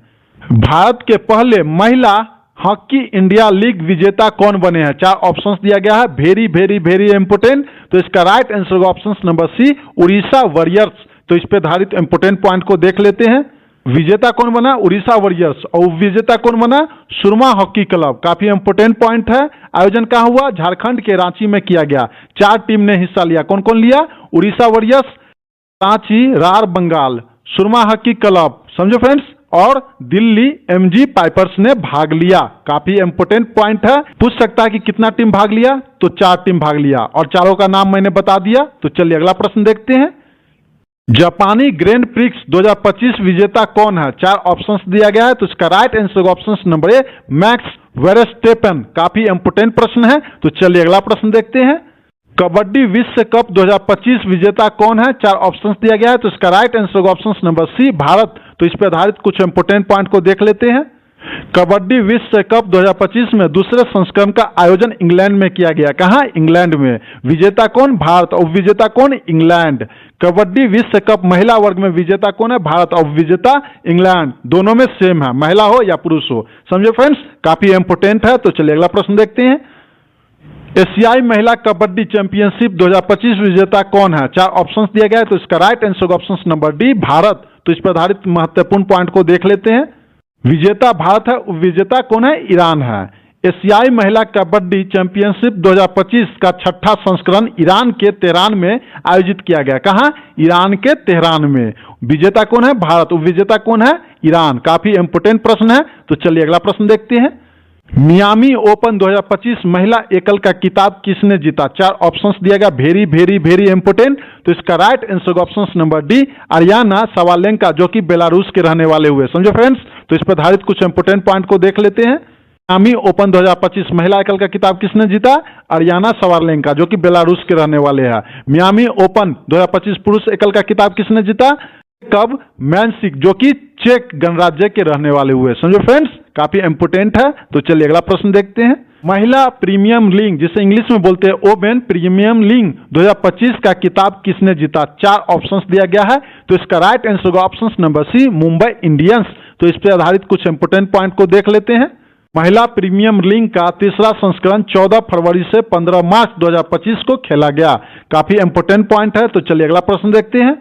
भारत के पहले महिला हॉकी इंडिया लीग विजेता कौन बने हैं? 4 ऑप्शंस दिया गया है। Very very very important. तो इसका right answer option number C, Orissa warriors. तो इस पे आधारित इंपोर्टेंट पॉइंट को देख लेते हैं। विजेता कौन बना? उड़ीसा वॉरियर्स। और विजेता कौन बना? सुरमा हॉकी क्लब। काफी इंपोर्टेंट पॉइंट है। आयोजन कहाँ हुआ? झारखंड के रांची में किया गया। 4 टीम ने हिस्सा लिया। कौन कौन लिया? उड़ीसा वॉरियर्स, रांची रार बंगाल, सुरमा हॉकी क्लब, समझो फ्रेंड्स, और दिल्ली एमजी पाइपर्स ने भाग लिया। काफी इंपोर्टेंट पॉइंट है। पूछ सकता है कि कितना टीम भाग लिया? तो 4 टीम भाग लिया, और चारों का नाम मैंने बता दिया। तो चलिए अगला प्रश्न देखते हैं। जापानी ग्रैंड प्रिक्स 2025 विजेता कौन है? 4 ऑप्शंस दिया गया है। तो इसका राइट आंसर ऑप्शन नंबर ए, मैक्स वेरस्टेपन। काफी इंपोर्टेंट प्रश्न है। तो चलिए अगला प्रश्न देखते हैं। कबड्डी विश्व कप 2025 विजेता कौन है? 4 ऑप्शंस दिया गया है। तो इसका right answer option number C, Bharat. तो इस पर आधारित कुछ इंपोर्टेंट पॉइंट को देख लेते हैं। कबड्डी विश्व कप 2025 में दूसरे संस्करण का आयोजन इंग्लैंड में किया गया। कहां? इंग्लैंड में। विजेता कौन? भारत। और विजेता कौन? इंग्लैंड। कबड्डी विश्व कप महिला वर्ग में विजेता कौन है? भारत। और विजेता इंग्लैंड। दोनों में सेम है, महिला हो या पुरुष हो। समझे फ्रेंड्स? काफी इंपोर्टेंट है। तो चलिए अगला प्रश्न देखते हैं। एशियाई महिला कबड्डी चैंपियनशिप 2025 विजेता कौन है? 4 ऑप्शंस दिया गया है। तो इसका right answer option number D, Bharat. तो इस पर आधारित महत्वपूर्ण पॉइंट को देख लेते हैं। विजेता भारत है, विजेता कौन है? ईरान है। एशियाई महिला कबड्डी चैंपियनशिप 2025 का 6ठा संस्करण ईरान के तेहरान में आयोजित किया गया। कहां? ईरान के तेहरान में। विजेता कौन है? भारत। विजेता कौन है? ईरान। काफी इंपोर्टेंट प्रश्न है। तो चलिए अगला प्रश्न देखते हैं। मियामी ओपन 2025 महिला एकल का किताब किसने जीता? 4 ऑप्शंस दिया गया। Very very very important. तो इसका right answer option number D, Aryna Sabalenka, जो कि बेलारूस के रहने वाले हुए। समझो फ्रेंड्स? तो इस पर आधारित कुछ इंपोर्टेंट पॉइंट को देख लेते हैं। मियामी ओपन 2025 महिला एकल का किताब किसने जीता? अरियाना सवालेंका, जो कि बेलारूस के रहने वाले हैं। मियामी ओपन 2025 पुरुष एकल का किताब किसने जीता? कब? मैनसिक, जो कि चेक गणराज्य के रहने वाले हुए। समझो फ्रेंड्स? काफी इंपोर्टेंट है। तो चलिए अगला प्रश्न देखते हैं। महिला प्रीमियम लीग, जिसे इंग्लिश में बोलते हैं ओमेन प्रीमियम लीग 2025 का किताब किसने जीता? 4 ऑप्शंस दिया गया है। तो इसका right answer option number C, Mumbai Indians. तो इस पर आधारित कुछ इंपोर्टेंट पॉइंट को देख लेते हैं। महिला प्रीमियम लीग का 3रा संस्करण 14 फरवरी से 15 मार्च 2025 को खेला गया। काफी इंपोर्टेंट पॉइंट है। तो चलिए अगला प्रश्न देखते हैं।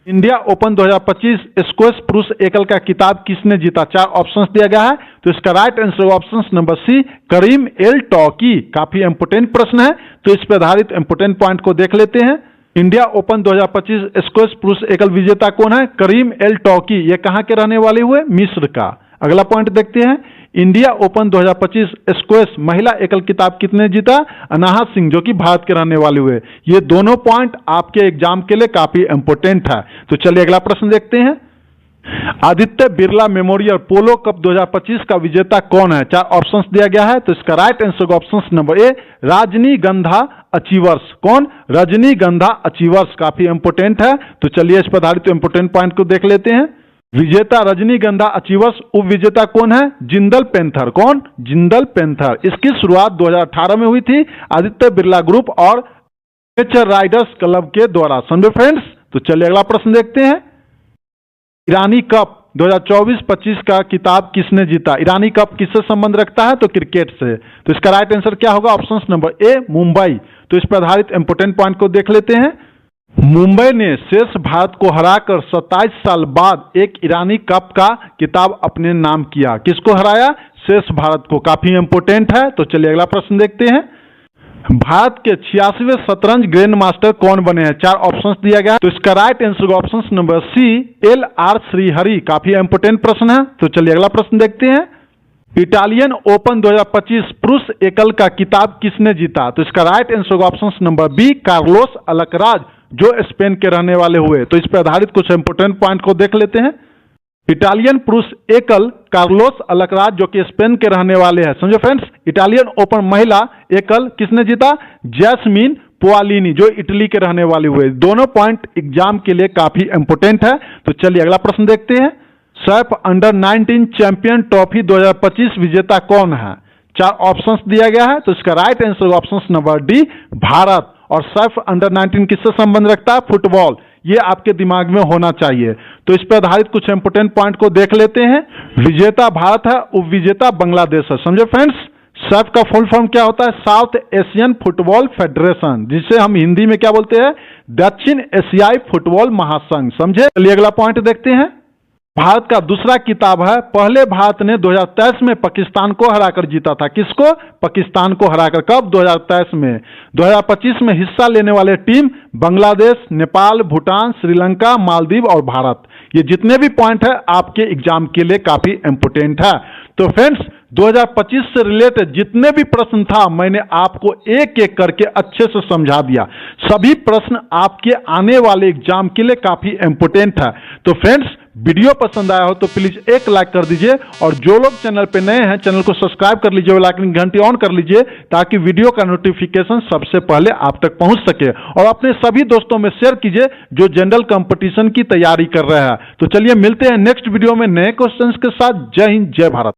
इंडिया ओपन 2025 स्क्वैश पुरुष एकल का किताब किसने जीता? 4 ऑप्शंस दिया गया है। तो इसका right answer option number C, Karim El Toukhy. काफी इंपोर्टेंट प्रश्न है। तो इस पर आधारित इंपोर्टेंट पॉइंट को देख लेते हैं। इंडिया ओपन 2025 स्क्वैश पुरुष एकल विजेता कौन है? करीम एल टॉकी। ये कहां के रहने वाले हुए? मिस्र का। अगला पॉइंट देखते हैं। इंडिया ओपन 2025 स्क्वैश महिला एकल किताब कितने जीता? अनाहत सिंह, जो कि भारत के रहने वाले हुए। ये दोनों पॉइंट आपके एग्जाम के लिए काफी इंपोर्टेंट है। तो चलिए अगला प्रश्न देखते हैं। आदित्य बिरला मेमोरियल पोलो कप 2025 का विजेता कौन है? 4 ऑप्शंस दिया गया है, तो इसका राइट आंसर होगा ऑप्शन नंबर ए, रजनीगंधा अचीवर्स। कौन? रजनीगंधा अचीवर्स। काफी इंपोर्टेंट है, तो चलिए इस पर आधारित इंपोर्टेंट पॉइंट को देख लेते हैं। विजेता रजनीगंधा अचीवर्स, उप विजेता कौन है? जिंदल पेंथर। कौन? जिंदल पेंथर। इसकी शुरुआत 2018 में हुई थी आदित्य बिरला ग्रुप और नेचर राइडर्स क्लब के द्वारा। समझे फ्रेंड्स? तो चलिए अगला प्रश्न देखते हैं। ईरानी कप 2024-25 का किताब किसने जीता? ईरानी कप किससे संबंध रखता है? तो क्रिकेट से। तो इसका राइट आंसर क्या होगा? ऑप्शन नंबर ए, मुंबई। तो इस पर आधारित इंपोर्टेंट पॉइंट को देख लेते हैं। मुंबई ने शेष भारत को हराकर 27 साल बाद एक ईरानी कप का किताब अपने नाम किया। किसको हराया? शेष भारत को। काफी इंपोर्टेंट है, तो चलिए अगला प्रश्न देखते हैं। भारत के 86वें शतरंज ग्रैंड मास्टर कौन बने हैं? 4 ऑप्शंस दिया गया है, तो इसका राइट आंसर होगा option number C, LR Srihari. काफी इंपोर्टेंट प्रश्न है, तो चलिए अगला प्रश्न देखते हैं। इटालियन ओपन 2025 पुरुष एकल का किताब किसने जीता? तो इसका राइट आंसर होगा option number B, Carlos Alcaraz, जो स्पेन के रहने वाले हुए। तो इस पर आधारित कुछ इंपोर्टेंट पॉइंट को देख लेते हैं। इटालियन पुरुष एकल कार्लोस अल्कराज, जो कि स्पेन के रहने वाले हैं। समझो फ्रेंड्स? इटालियन ओपन महिला एकल किसने जीता? जैस्मीन पोआलिनी, जो इटली के रहने वाले हुए। दोनों पॉइंट एग्जाम के लिए काफी इंपोर्टेंट है, तो चलिए अगला प्रश्न देखते हैं। सैफ अंडर 19 चैंपियन ट्रॉफी 2025 विजेता कौन है? 4 ऑप्शंस दिया गया है, तो इसका राइट आंसर होगा ऑप्शन नंबर डी, भारत। और सैफ अंडर 19 किससे संबंध रखता है? फुटबॉल। ये आपके दिमाग में होना चाहिए। तो इस पर आधारित कुछ इंपोर्टेंट पॉइंट को देख लेते हैं। विजेता भारत है, उप विजेता बांग्लादेश है। समझे फ्रेंड्स? सैफ का फुल फॉर्म क्या होता है? साउथ एशियन फुटबॉल फेडरेशन, जिसे हम हिंदी में क्या बोलते हैं? दक्षिण एशियाई फुटबॉल महासंघ। समझे? चलिए अगला पॉइंट देखते हैं। भारत का दूसरा किताब है, पहले भारत ने 2023 में पाकिस्तान को हराकर जीता था। किसको? पाकिस्तान को हराकर। कब? 2023 में। 2025 में हिस्सा लेने वाले टीम बांग्लादेश, नेपाल, भूटान, श्रीलंका, मालदीव और भारत। ये जितने भी पॉइंट है आपके एग्जाम के लिए काफी इंपोर्टेंट है। तो फ्रेंड्स, 2025 से रिलेटेड जितने भी प्रश्न था मैंने आपको एक एक करके अच्छे से समझा दिया। सभी प्रश्न आपके आने वाले एग्जाम के लिए काफी इंपोर्टेंट है। तो फ्रेंड्स, वीडियो पसंद आया हो तो प्लीज एक लाइक कर दीजिए, और जो लोग चैनल पे नए हैं चैनल को सब्सक्राइब कर लीजिए, बेल आइकन घंटी ऑन कर लीजिए, ताकि वीडियो का नोटिफिकेशन सबसे पहले आप तक पहुंच सके। और अपने सभी दोस्तों में शेयर कीजिए जो जनरल कंपटीशन की तैयारी कर रहे हैं। तो चलिए मिलते हैं नेक्स्ट वीडियो में नए क्वेश्चंस के साथ। जय हिंद, जय भारत।